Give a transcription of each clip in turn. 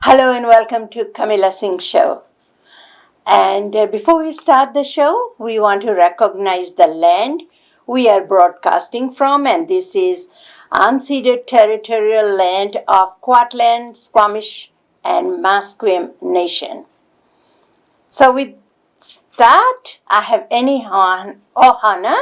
Hello and welcome to Kamilla Singh Show. And before we start the show, we want to recognize the land we are broadcasting from, and this is unceded territorial land of Kwantlen, Squamish, and Musqueam Nation. So with that, I have Annie Ohana,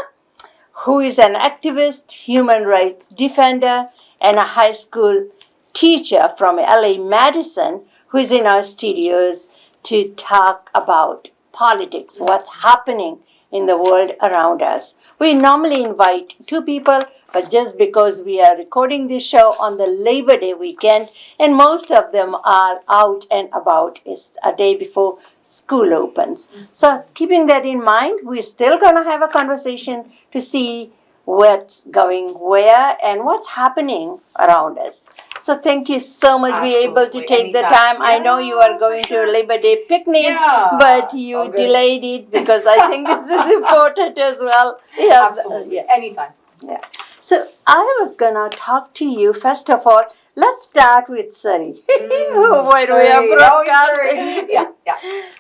who is an activist, human rights defender, and a high school teacher from LA Madison, who is in our studios to talk about politics, what's happening in the world around us. We normally invite two people, but just because we are recording this show on the Labor Day weekend, and most of them are out and about, it's a day before school opens. So keeping that in mind, we're still going to have a conversation to see what's going where and what's happening around us. So thank you so much. We're able to take the time. I know you are going to a Labor Day picnic, but you delayed it because I think this is important as well. Yeah, absolutely. Anytime. Yeah. So I was going to talk to you, first of all, let's start with Surrey. Where we are broadcasting. Yeah.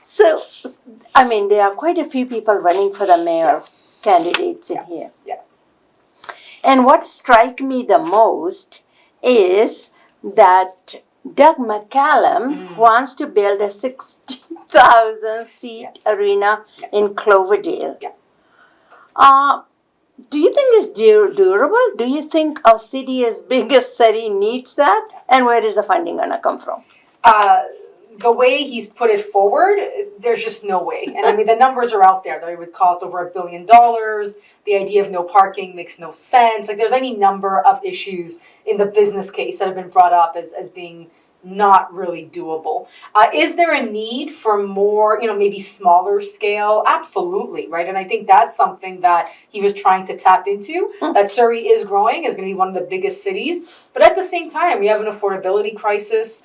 So, I mean, there are quite a few people running for the mayor candidates in here. Yeah. And what strikes me the most is that Doug McCallum wants to build a 60,000 seat arena in Cloverdale. Yeah. Do you think it's durable? Do you think our city as big as Surrey needs that? And where is the funding going to come from? The way he's put it forward, there's just no way. And I mean, the numbers are out there that it would cost over $1 billion. The idea of no parking makes no sense. Like, there's any number of issues in the business case that have been brought up as being not really doable. Is there a need for more, maybe smaller scale? Absolutely, right? And I think that's something that he was trying to tap into, that Surrey is growing, is going to be one of the biggest cities. But at the same time, we have an affordability crisis.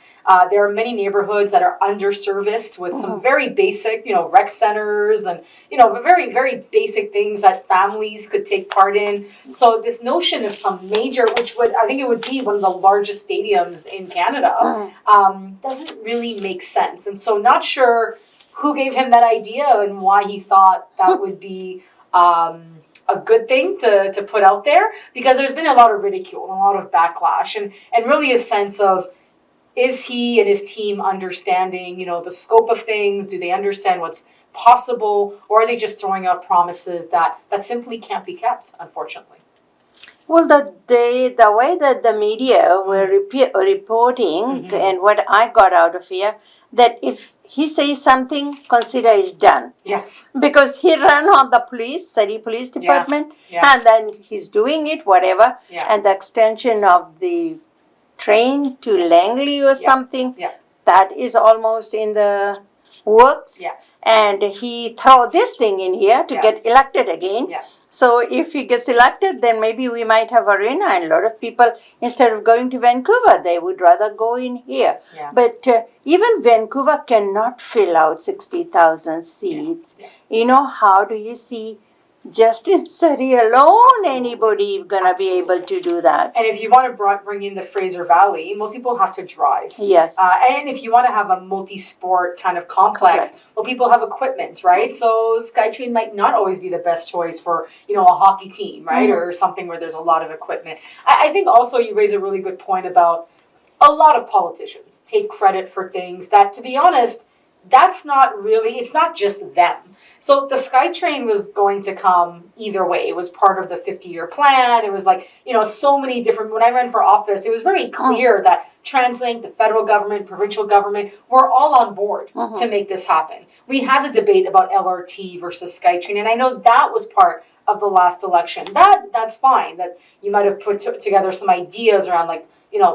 There are many neighborhoods that are underserviced with some very basic, rec centers and, very, very basic things that families could take part in. So this notion of some major, I think it would be one of the largest stadiums in Canada, doesn't really make sense. And so not sure who gave him that idea and why he thought that would be a good thing to put out there, because there's been a lot of ridicule and a lot of backlash and really a sense of, is he and his team understanding, the scope of things? Do they understand what's possible? Or are they just throwing out promises that simply can't be kept, unfortunately? Well, the way that the media were reporting, and what I got out of here, that if he says something, consider it's done. Yes. Because he ran on the Surrey Police Department, and then he's doing it, whatever, and the extension of the train to Langley or something, that is almost in the works. Yeah. And he throw this thing in here to get elected again. Yeah. So if he gets elected, then maybe we might have arena, and a lot of people, instead of going to Vancouver, they would rather go in here. Yeah. But even Vancouver cannot fill out 60,000 seats. Yeah. How do you see just in Surrey alone anybody going to be able to do that? And if you want to bring in the Fraser Valley, most people have to drive. Yes. And if you want to have a multi-sport kind of complex, well, people have equipment, right? So SkyTrain might not always be the best choice for, a hockey team, right? Or something where there's a lot of equipment. I think also you raise a really good point about a lot of politicians take credit for things that, to be honest, it's not just them. So the SkyTrain was going to come either way. It was part of the 50-year plan. It was so many different, when I ran for office, it was very clear that TransLink, the federal government, provincial government, were all on board to make this happen. We had a debate about LRT versus SkyTrain, and I know that was part of the last election. That's fine, that you might have put together some ideas around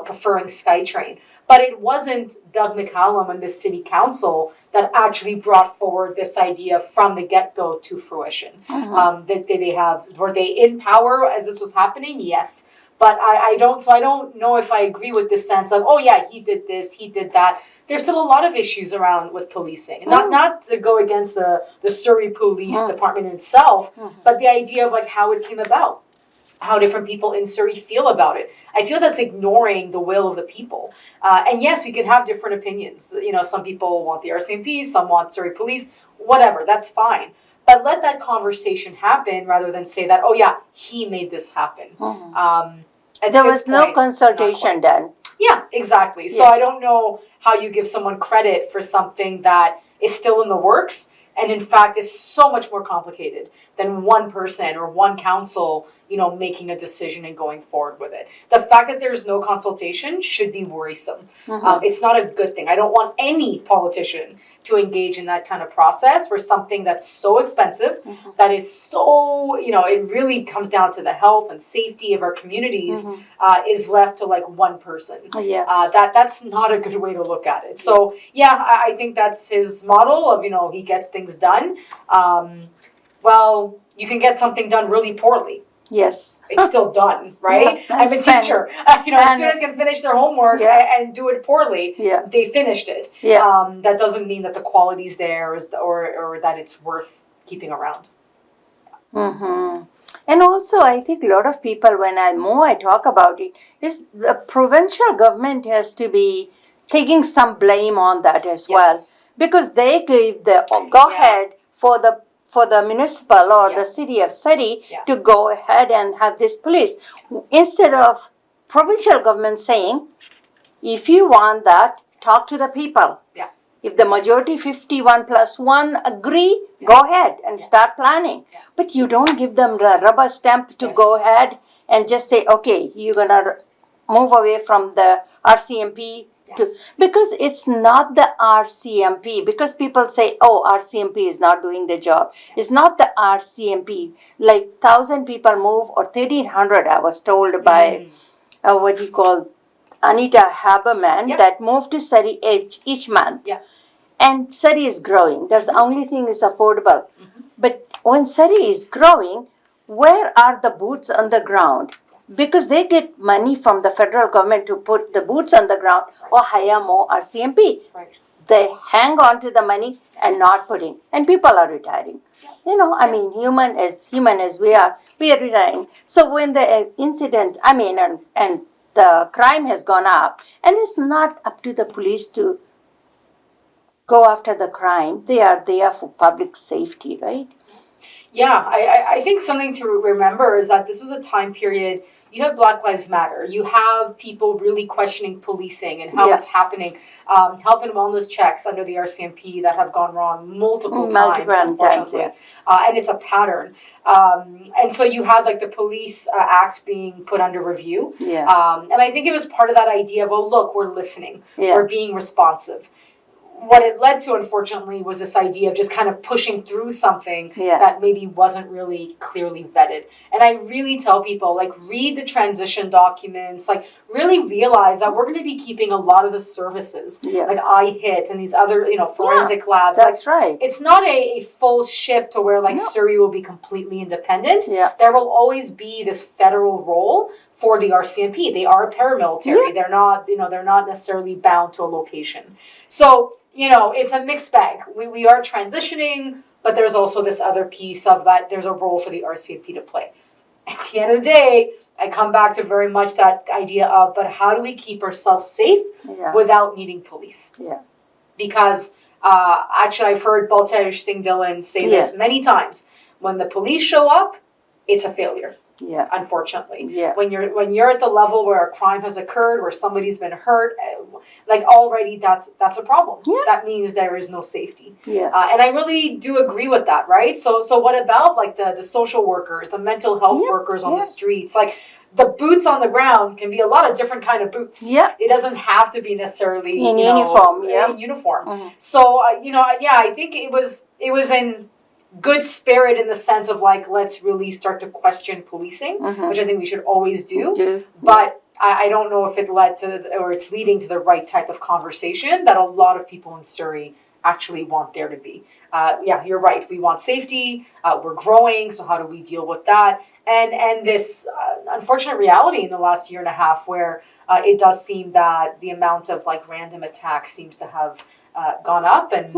preferring SkyTrain. But it wasn't Doug McCallum and the city council that actually brought forward this idea from the get-go to fruition. Were they in power as this was happening? Yes. But I don't know if I agree with this sense of, he did this, he did that. There's still a lot of issues around with policing. Not to go against the Surrey Police Department itself, but the idea of how it came about. how different people in Surrey feel about it. I feel that's ignoring the will of the people. And yes, we can have different opinions. You know, some people want the RCMP, some want Surrey Police, whatever, that's fine. But let that conversation happen rather than say that, oh yeah, he made this happen. There was no consultation done. Yeah, exactly. So I don't know how you give someone credit for something that is still in the works and in fact is so much more complicated than one person or one council, you know, making a decision and going forward with it. The fact that there's no consultation should be worrisome. It's not a good thing. I don't want any politician to engage in that kind of process for something that's so expensive, that is so, you know, it really comes down to the health and safety of our communities, is left to like one person. That's not a good way to look at it. So yeah, I think that's his model of, you know, he gets things done. Well, you can get something done really poorly. Yes. It's still done, right? Yeah, I'm a teacher. You know, students can finish their homework and do it poorly. They finished it. That doesn't mean that the quality's there or that it's worth keeping around. And also, I think a lot of people, when I talk about it, is the provincial government has to be taking some blame on that as well. Because they gave the go-ahead for the municipal or the city of Surrey to go ahead and have this police. Instead of provincial government saying, if you want that, talk to the people. If the majority 51 plus 1 agree, go ahead and start planning. But you don't give them the rubber stamp to go ahead and just say, okay, you're going to move away from the RCMP. Because it's not the RCMP, because people say, oh, RCMP is not doing the job. It's not the RCMP. Like 1,000 people move or 1,300, I was told by what you call Anita Haberman, that moved to Surrey each month. And Surrey is growing. That's the only thing is affordable. But when Surrey is growing, where are the boots on the ground? Because they get money from the federal government to put the boots on the ground or hire more RCMP. They hang on to the money and not putting. And people are retiring. You know, I mean, human as we are retiring. So when the incident, and the crime has gone up, and it's not up to the police to go after the crime. They are there for public safety, right? Yeah, I think something to remember is that this was a time period. You have Black Lives Matter. You have people really questioning policing and how it's happening. Health and wellness checks under the RCMP that have gone wrong multiple times, unfortunately. And it's a pattern. And so you had like the Police Act being put under review. And I think it was part of that idea of, oh, look, we're listening. We're being responsive. What it led to, unfortunately, was this idea of just kind of pushing through something that maybe wasn't really clearly vetted. And I really tell people, like, read the transition documents, like, really realize that we're going to be keeping a lot of the services, like iHit and these other, you know, forensic labs. That's like, right. It's not a full shift to where, like, Surrey will be completely independent. There will always be this federal role for the RCMP. They are paramilitary. They're not, you know, they're not necessarily bound to a location. So, you know, it's a mixed bag. We are transitioning, but there's also this other piece of that there's a role for the RCMP to play. At the end of the day, I come back to very much that idea of, but how do we keep ourselves safe without needing police? Because actually, I've heard Baltej Singh Dhillon say this many times. When the police show up, it's a failure. Unfortunately, when you're at the level where a crime has occurred, where somebody's been hurt, like already that's a problem. That means there is no safety. And I really do agree with that, right? So what about like the social workers, the mental health workers on the streets? Like the boots on the ground can be a lot of different kind of boots. It doesn't have to be necessarily in uniform. In uniform. So I think it was in good spirit in the sense of like, let's really start to question policing, which I think we should always do. But I don't know if it led to, or it's leading to the right type of conversation that a lot of people in Surrey actually want there to be. You're right. We want safety. We're growing. So how do we deal with that? And this unfortunate reality in the last year and a half where it does seem that the amount of like random attacks seems to have gone up and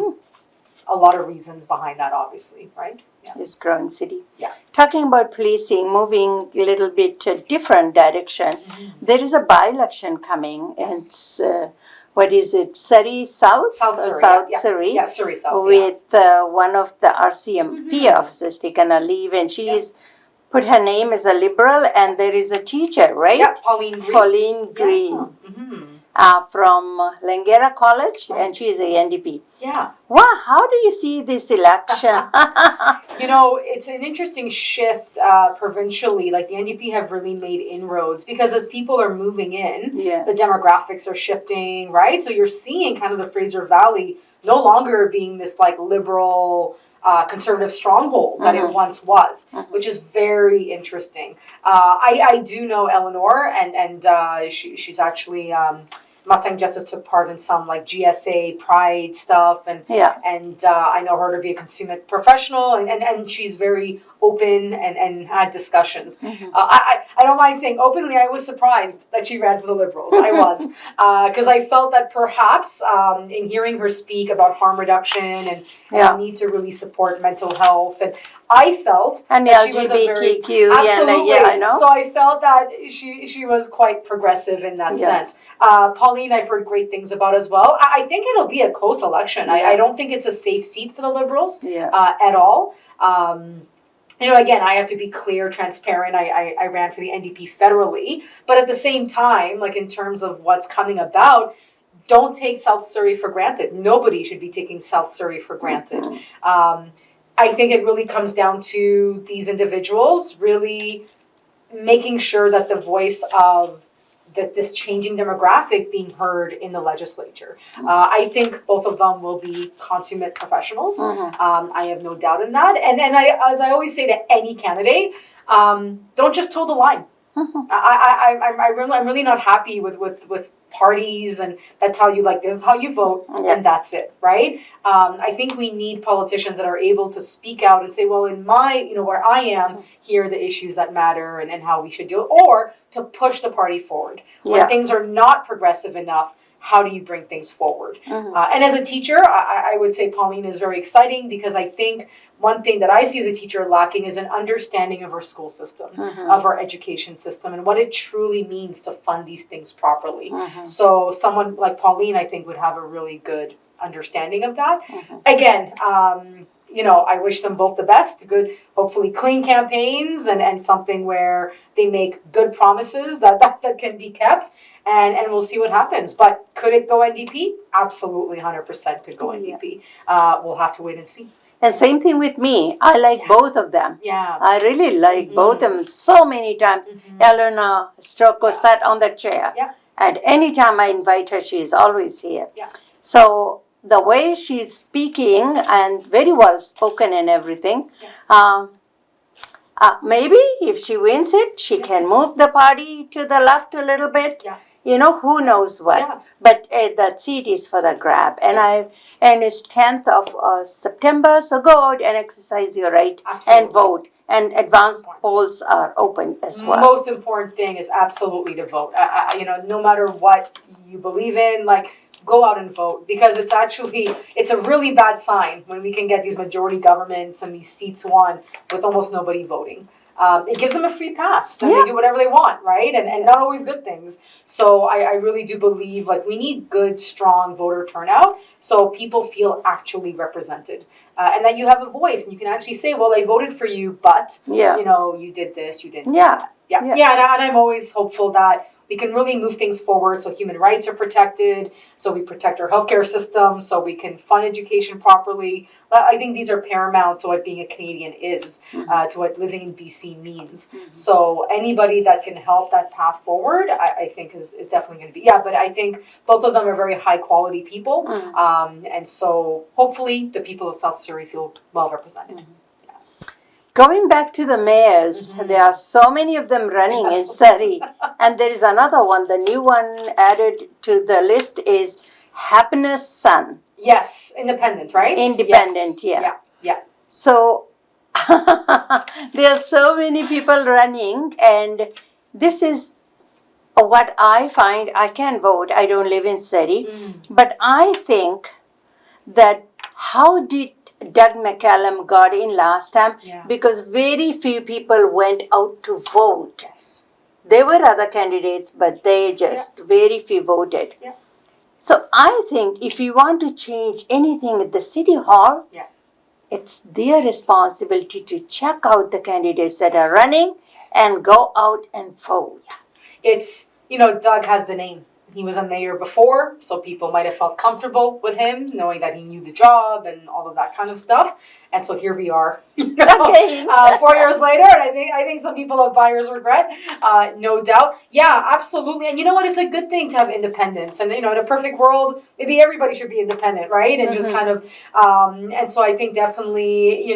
a lot of reasons behind that, obviously, right? It's growing city. Yeah. Talking about policing, moving a little bit to a different direction, there is a by-election coming. Yes. And it's, what is it, Surrey South? South Surrey. South Surrey. Yeah, Surrey South. With one of the RCMP officers taken a leave, and she is put her name as a Liberal, and there is a teacher, right? Yeah, Pauline Green. Pauline Green. From Langara College, and she is a NDP. Yeah. Wow, how do you see this election? It's an interesting shift provincially. Like the NDP have really made inroads because as people are moving in, the demographics are shifting, right? So you're seeing kind of the Fraser Valley no longer being this like liberal, conservative stronghold that it once was, which is very interesting. I do know Eleanor, and she's actually. I'm not saying Justice took part in some like GSA Pride stuff, and I know her to be a consummate professional, and she's very open and had discussions. I don't mind saying openly, I was surprised that she ran for the Liberals. I was, because I felt that perhaps in hearing her speak about harm reduction and the need to really support mental health, and I felt and that LGBTQ, she was a very, absolutely. I know. So I felt that she was quite progressive in that sense. Pauline, I've heard great things about as well. I think it'll be a close election. I don't think it's a safe seat for the Liberals at all. Again, I have to be clear, transparent. I ran for the NDP federally, but at the same time, like in terms of what's coming about, don't take South Surrey for granted. Nobody should be taking South Surrey for granted. I think it really comes down to these individuals really making sure that the voice of this changing demographic being heard in the legislature. I think both of them will be consummate professionals. I have no doubt in that. And as I always say to any candidate, don't just toe the line. I'm really not happy with parties and that tell you like this is how you vote and that's it, right? I think we need politicians that are able to speak out and say, well, in my where I am, here are the issues that matter and how we should do it, or to push the party forward when things are not progressive enough. How do you bring things forward? And as a teacher, I would say Pauline is very exciting because I think one thing that I see as a teacher lacking is an understanding of our school system, of our education system, and what it truly means to fund these things properly. So someone like Pauline, I think, would have a really good understanding of that. Again, I wish them both the best. Good, hopefully clean campaigns and something where they make good promises that can be kept. And we'll see what happens. But could it go NDP? Absolutely, 100% could go NDP. We'll have to wait and see. And same thing with me. I like both of them. I really like both of them so many times. Eleanor Stroko sat on the chair. And anytime I invite her, she is always here. So the way she's speaking and very well spoken and everything, maybe if she wins it, she can move the party to the left a little bit. Who knows what. But that seat is for the grab. And it's 10th of September, so go out and exercise your right and vote. And advanced polls are open as well. Most important thing is absolutely to vote. No matter what you believe in, go out and vote, because it's a really bad sign when we can get these majority governments and these seats won with almost nobody voting. It gives them a free pass. And they do whatever they want, right? And not always good things. So I really do believe we need good, strong voter turnout so people feel actually represented. And that you have a voice and you can actually say, well, I voted for you, but, you did this, you didn't. And I'm always hopeful that we can really move things forward so human rights are protected, so we protect our healthcare system, so we can fund education properly. I think these are paramount to what being a Canadian is, to what living in BC means. So anybody that can help that path forward, I think is definitely going to be. But I think both of them are very high quality people. And so hopefully the people of South Surrey feel well represented. Going back to the mayors, there are so many of them running in Surrey. And there is another one, the new one added to the list is Happiness Sun. Yes, independent, right? Independent, yeah. So there are so many people running, and this is what I find. I can vote, I don't live in Surrey, but I think that how did Doug McCallum got in last time because very few people went out to vote. Yes. There were other candidates, but they just very few voted. Yeah. So I think if you want to change anything at the City Hall, it's their responsibility to check out the candidates that are running and go out and vote. It's, Doug has the name. He was a mayor before, so people might have felt comfortable with him, knowing that he knew the job and all of that kind of stuff. And so here we are, 4 years later, and I think some people have buyer's regret, no doubt. Yeah, absolutely. And you know what? It's a good thing to have independence. And in a perfect world, maybe everybody should be independent, right? And just kind of, and so I think definitely,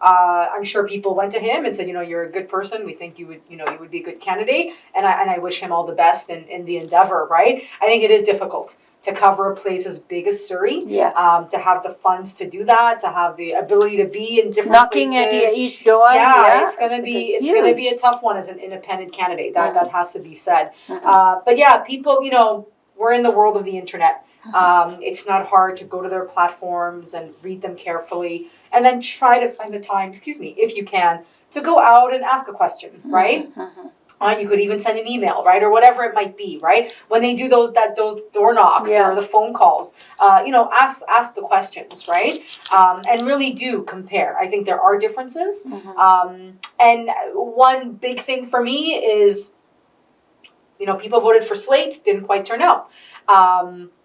I'm sure people went to him and said, you're a good person. We think you would be a good candidate. And I wish him all the best in the endeavor, right? I think it is difficult to cover a place as big as Surrey. To have the funds to do that, to have the ability to be in different knocking places. At each door. It's gonna be a tough one as an independent candidate. That has to be said. But yeah, people, we're in the world of the internet. It's not hard to go to their platforms and read them carefully, and then try to find the time, if you can, to go out and ask a question, right? You could even send an email, right, or whatever it might be, right? When they do those door knocks or the phone calls, ask the questions, right? And really do compare. I think there are differences. And one big thing for me is, people voted for Slate, didn't quite turn out.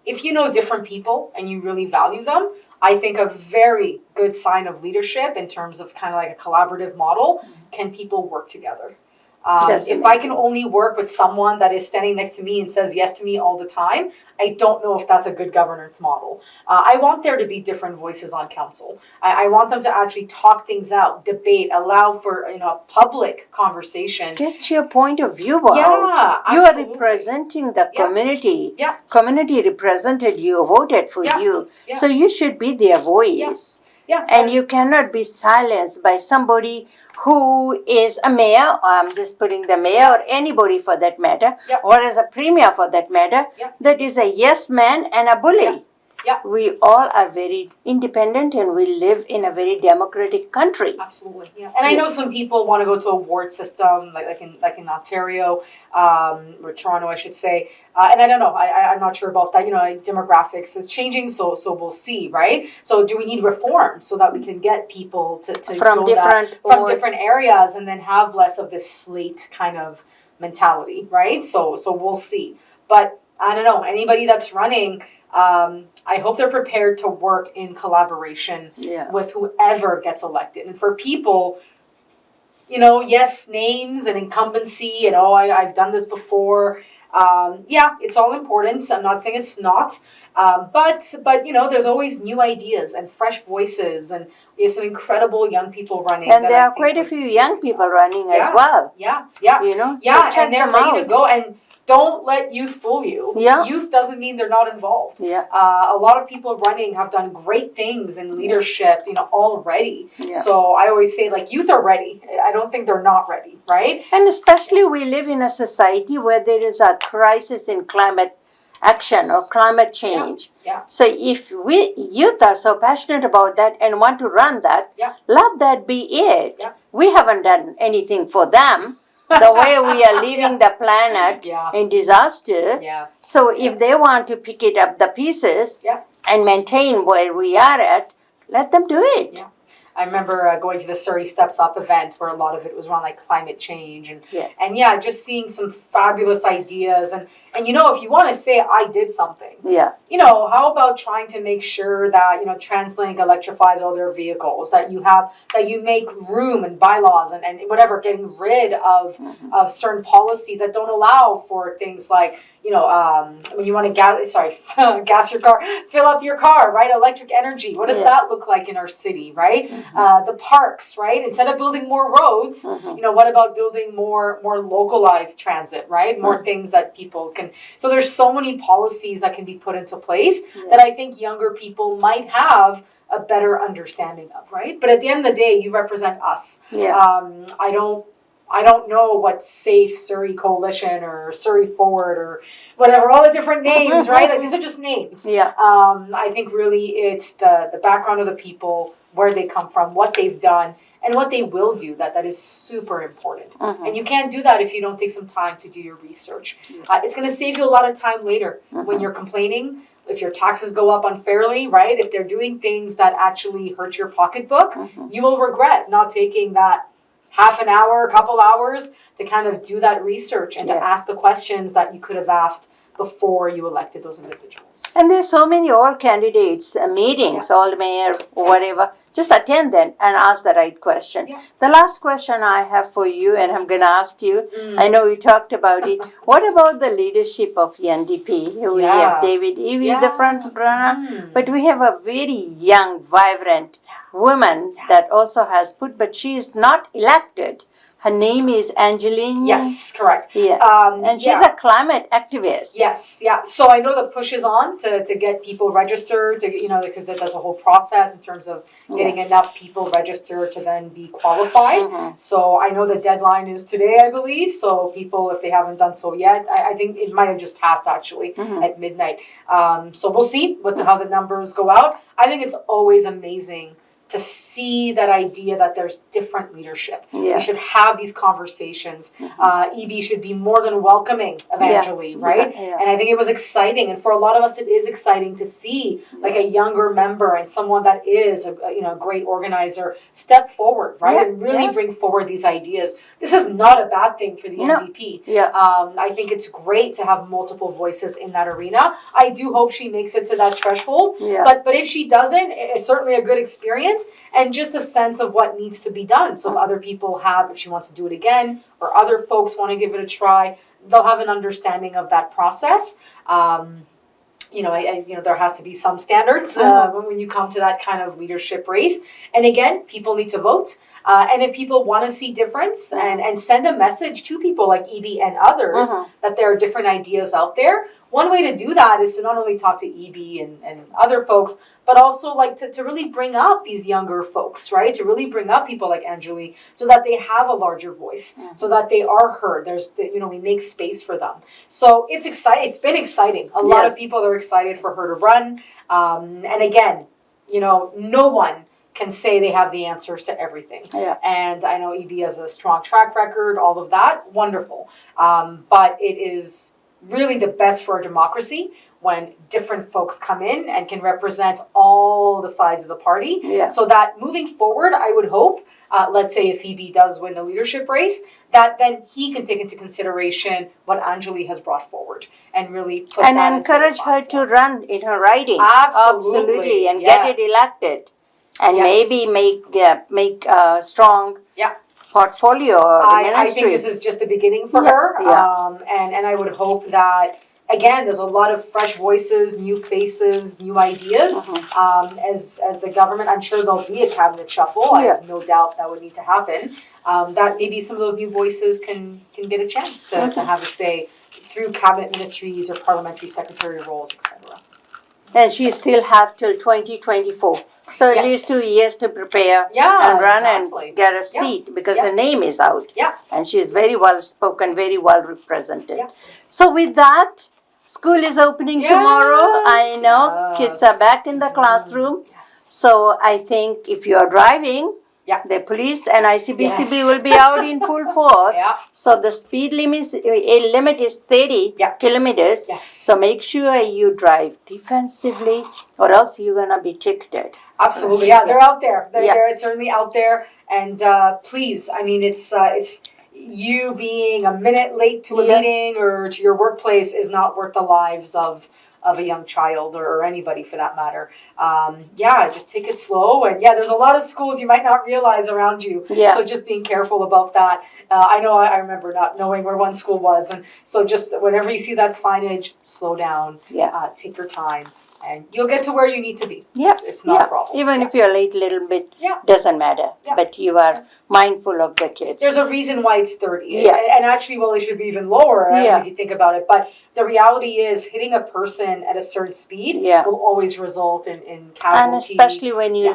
If you know different people and you really value them, I think a very good sign of leadership in terms of kind of like a collaborative model, can people work together? If I can only work with someone that is standing next to me and says yes to me all the time, I don't know if that's a good governance model. I want there to be different voices on council. I want them to actually talk things out, debate, allow for a public conversation. Get your point of view out. Yeah, you are representing the community. Community represented you, voted for you. So you should be their voice. And you cannot be silenced by somebody who is a mayor, or I'm just putting the mayor, or anybody for that matter, or as a premier for that matter, that is a yes man and a bully. We all are very independent and we live in a very democratic country. Absolutely, And I know some people want to go to a ward system, like in Ontario, or Toronto, I should say. And I don't know, I'm not sure about that. Demographics is changing, so we'll see, right? So do we need reform so that we can get people to from different areas and then have less of this slate kind of mentality, right? So we'll see. But I don't know, anybody that's running, I hope they're prepared to work in collaboration with whoever gets elected. And for people, yes, names and incumbency and I've done this before. It's all important. I'm not saying it's not. But there's always new ideas and fresh voices, and we have some incredible young people running. And there are quite a few young people running as well. So and they're ready to go. And don't let youth fool you. Youth doesn't mean they're not involved. A lot of people running have done great things in leadership, already. So I always say, youth are ready. I don't think they're not ready, right? And especially we live in a society where there is a crisis in climate action or climate change. So if youth are so passionate about that and want to run that, let that be it. We haven't done anything for them. The way we are leaving the planet in disaster. So if they want to pick it up the pieces and maintain where we are at, let them do it. I remember going to the Surrey Steps Up event where a lot of it was around climate change and just seeing some fabulous ideas and if you want to say I did something, how about trying to make sure that TransLink electrifies all their vehicles, that you make room and bylaws and whatever, getting rid of certain policies that don't allow for things like when you want to gas your car, fill up your car, right? Electric energy. What does that look like in our city, right? The parks, right? Instead of building more roads, what about building more localized transit, right? More things that people can. So there's so many policies that can be put into place that I think younger people might have a better understanding of, right? But at the end of the day, you represent us. I don't know what Safe Surrey Coalition or Surrey Forward or whatever, all the different names, right? These are just names. I think really it's the background of the people, where they come from, what they've done, and what they will do. That is super important. And you can't do that if you don't take some time to do your research. It's going to save you a lot of time later when you're complaining. If your taxes go up unfairly, right? If they're doing things that actually hurt your pocketbook, you will regret not taking that half an hour, a couple hours to kind of do that research and to ask the questions that you could have asked before you elected those individuals. And there's so many all candidates meetings, all mayor, whatever. Just attend them and ask the right question. The last question I have for you, and I'm going to ask you, I know we talked about it. What about the leadership of NDP? We have David Ivey, the front runner, but we have a very young, vibrant woman that also has put, but she is not elected. Her name is Angeline. Yes, correct. And she's a climate activist. Yes, So I know the push is on to get people registered, because there's a whole process in terms of getting enough people registered to then be qualified. So I know the deadline is today, I believe. So people, if they haven't done so yet, I think it might have just passed actually at midnight. So we'll see how the numbers go out. I think it's always amazing to see that idea that there's different leadership. We should have these conversations. EB should be more than welcoming of Angeline, right? And I think it was exciting. And for a lot of us, it is exciting to see like a younger member and someone that is a great organizer step forward, right? And really bring forward these ideas. This is not a bad thing for the NDP. I think it's great to have multiple voices in that arena. I do hope she makes it to that threshold. But if she doesn't, it's certainly a good experience. And just a sense of what needs to be done. So if other people if she wants to do it again, or other folks want to give it a try, they'll have an understanding of that process. There has to be some standards when you come to that kind of leadership race. And again, people need to vote. And if people want to see difference and send a message to people like EB and others that there are different ideas out there, one way to do that is to not only talk to EB and other folks, but also like to really bring up these younger folks, right? To really bring up people like Angeline so that they have a larger voice, so that they are heard. We make space for them. So it's exciting. It's been exciting. A lot of people are excited for her to run. And again, no one can say they have the answers to everything. And I know EB has a strong track record, all of that, wonderful. But it is really the best for our democracy when different folks come in and can represent all the sides of the party. So that moving forward, I would hope, let's say if EB does win the leadership race, that then he can take into consideration what Angeline has brought forward and really put and that encourage her to run in her riding. Absolutely. And get it elected. And maybe make a strong portfolio or ministry. I think this is just the beginning for her. And I would hope that, again, there's a lot of fresh voices, new faces, new ideas. As the government, I'm sure there'll be a cabinet shuffle. I have no doubt that would need to happen. That maybe some of those new voices can get a chance to have a say through cabinet ministries or parliamentary secretary roles, etc. And she still have till 2024. So at least 2 years to prepare and run and get a seat because her name is out. And she is very well spoken, very well represented. So with that, school is opening tomorrow. I know kids are back in the classroom. So I think if you are driving, the police and ICBCB will be out in full force. So the speed limit is 30 kilometers. So make sure you drive defensively or else you're going to be ticketed. Absolutely. They're out there. It's certainly out there. And please, I mean, it's you being a minute late to a meeting or to your workplace is not worth the lives of a young child or anybody for that matter. Just take it slow. And there's a lot of schools you might not realize around you. So just being careful about that. I know I remember not knowing where one school was. And so just whenever you see that signage, slow down, take your time. And you'll get to where you need to be. It's not a problem. Even if you're late a little bit, doesn't matter. But you are mindful of the kids. There's a reason why it's 30. And actually, it should be even lower if you think about it. But the reality is hitting a person at a certain speed will always result in casualty. And especially when you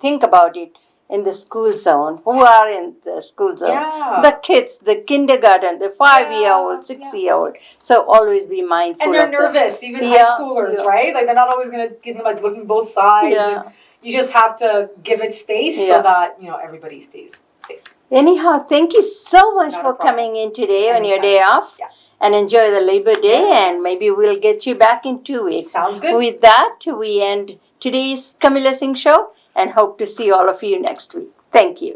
think about it, in the school zone, who are in the school zone. The kids, the kindergarten, the 5-year-old, 6-year-old. So always be mindful. And they're nervous, even high schoolers, right? Like they're not always going to get them like looking both sides. You just have to give it space Yeah. so that, you know, everybody stays safe. Anyhow, thank you so much Not a for problem. coming in today on your Anytime. day off. Yeah. And enjoy the Labor Day, Yes. and maybe we'll get you back in 2 weeks. Sounds good. With that, we end today's Kamilla Singh Show and hope to see all of you next week. Thank you.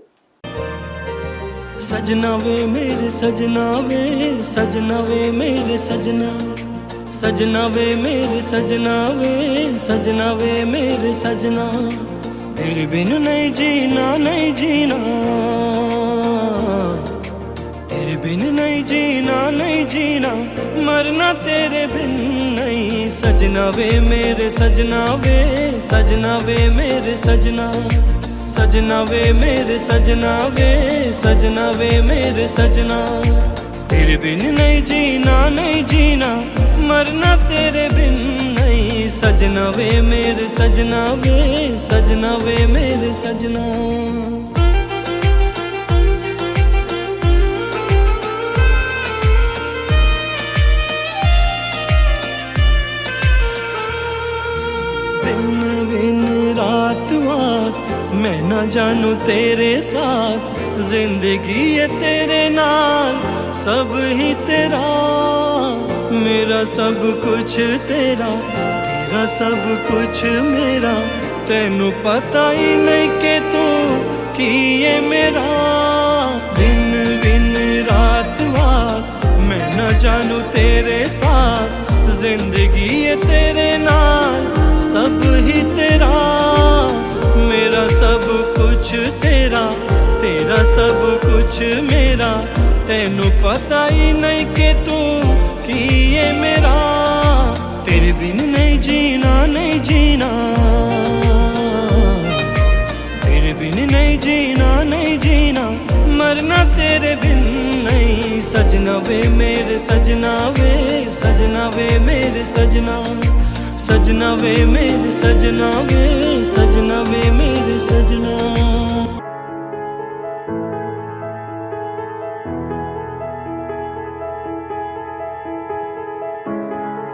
सजना वे मेरे सजना वे सजना वे मेरे सजना सजना वे मेरे सजना वे सजना वे मेरे सजना तेरे बिन नहीं जीना नहीं जीना तेरे बिन नहीं जीना नहीं जीना मरना तेरे बिन नहीं सजना वे मेरे सजना वे सजना वे मेरे सजना सजना वे मेरे सजना वे सजना वे मेरे सजना तेरे बिन नहीं जीना नहीं जीना मरना तेरे बिन नहीं सजना वे मेरे सजना वे सजना वे मेरे सजना दिन दिन रात रात मैं न जानू तेरे साथ जिंदगी है तेरे नाल सब ही तेरा मेरा सब कुछ तेरा तेरा सब कुछ मेरा तेनू पता ही नहीं कि तू की ये मेरा दिन दिन रात रात मैं न जानू तेरे साथ जिंदगी है तेरे नाल सब ही तेरा मेरा सब कुछ तेरा तेरा सब कुछ मेरा तेनू पता ही नहीं कि तू की ये मेरा तेरे बिन नहीं जीना नहीं जीना तेरे बिन नहीं जीना नहीं जीना मरना तेरे बिन नहीं सजना वे मेरे सजना वे सजना वे मेरे सजना सजना वे मेरे सजना वे सजना वे मेरे सजना